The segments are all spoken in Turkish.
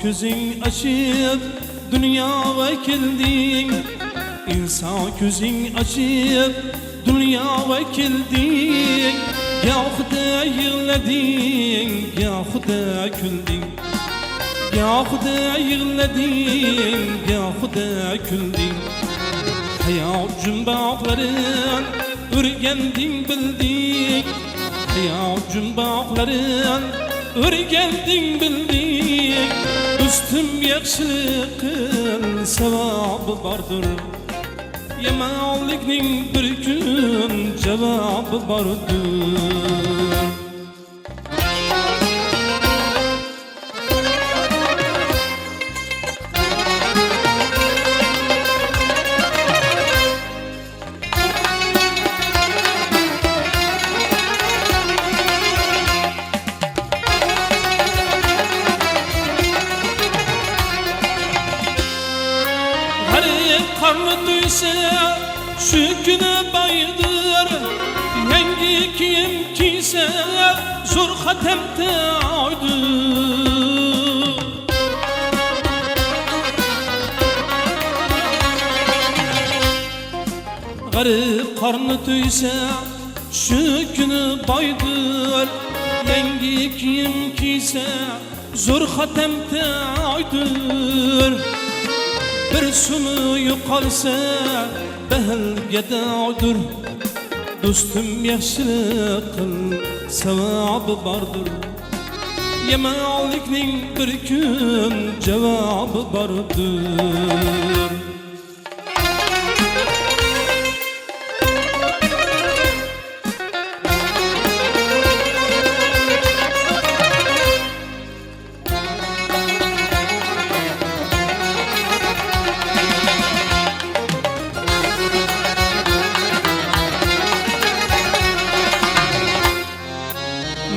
gözün açıp dünyaya geldin. İnsan gözün açıp dünyaya geldin. Yahuda yığladın, Yahuda güldün. Yahuda yığladın, Yahuda güldün. Hayat cümbakların örgendin bildin. Hayat cümbakların örgendin bildin. Üstüm yakşılık kıl sevabı vardır. Yamanlıkning bir gün cevabı vardır. Karnı duysa şu güne baydır. Yangi kiyim giyse zor hatemde aydır. Garip karnı duysa şu güne baydır. Yangi kiyim giyse zor hatemde aydır. Bir sunu yuqalsa behelge dağdır. Dostum yaxşılık qil sevabı vardır. Yamanlıkning bir gün cevabı vardır.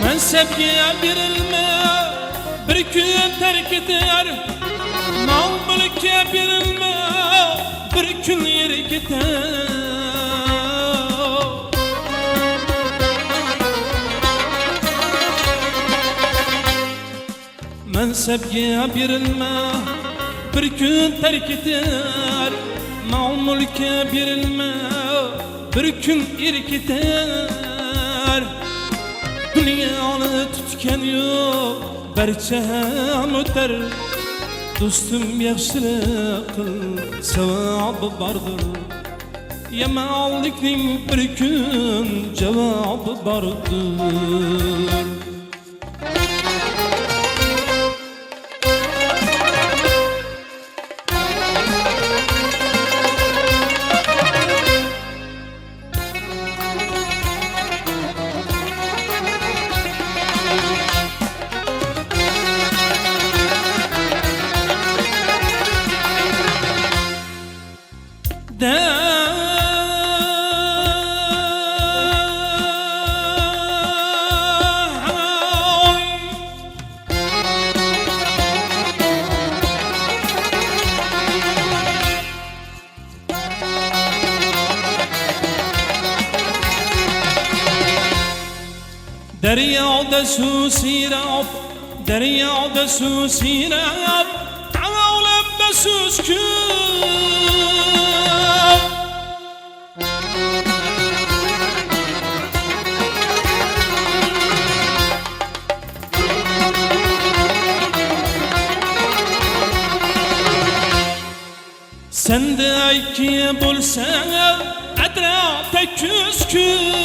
Mensepke verilme bir gün terk eder. Mal mülke verilme bir gün yere gider. Mensepke verilme bir gün terk eder. Mal mülke verilme bir gün yere gider. Dünyanı tutken yok, berçem öter. Dostum yaxşılık qil sevabı vardır. Yamanlıkning bir gün cevabı vardır. Deryada su sirap, deryada su sirap, Ağlamda süskün. Sen de iki bulsan etrafta küskün.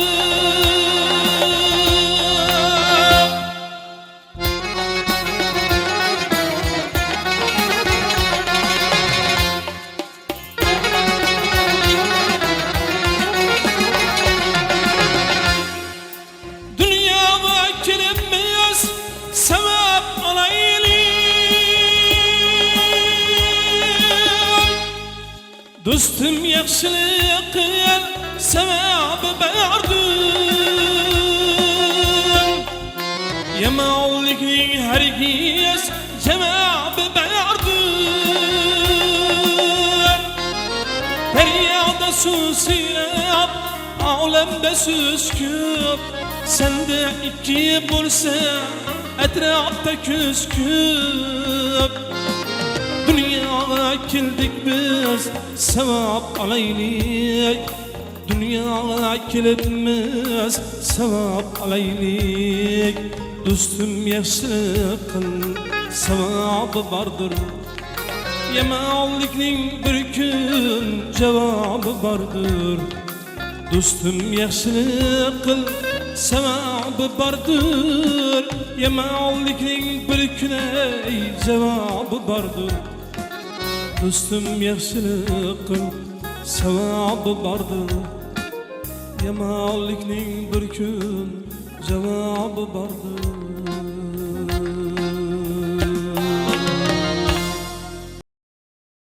Dostum yaxşılık qil sevabı vardır. Yamanlıkning hergiz cevabı vardır. Deryada su sirap, ağlamda süsküp. Sende iki bulsa etrafta küsküp. Dünyaya keldik biz sevap alaylik. Dünyaya kelibmiz sevap alaylik. Dostum yaxshilik qil savobi bordir. Yamonlikning bir kun javobi bordir. Dostum yaxshilik qil savobi bordir. Yamonlikning bir kun javobi bordir. Dostum yaxshilik qil savobi bordir. Yamonlikning bir kun javobi bordir.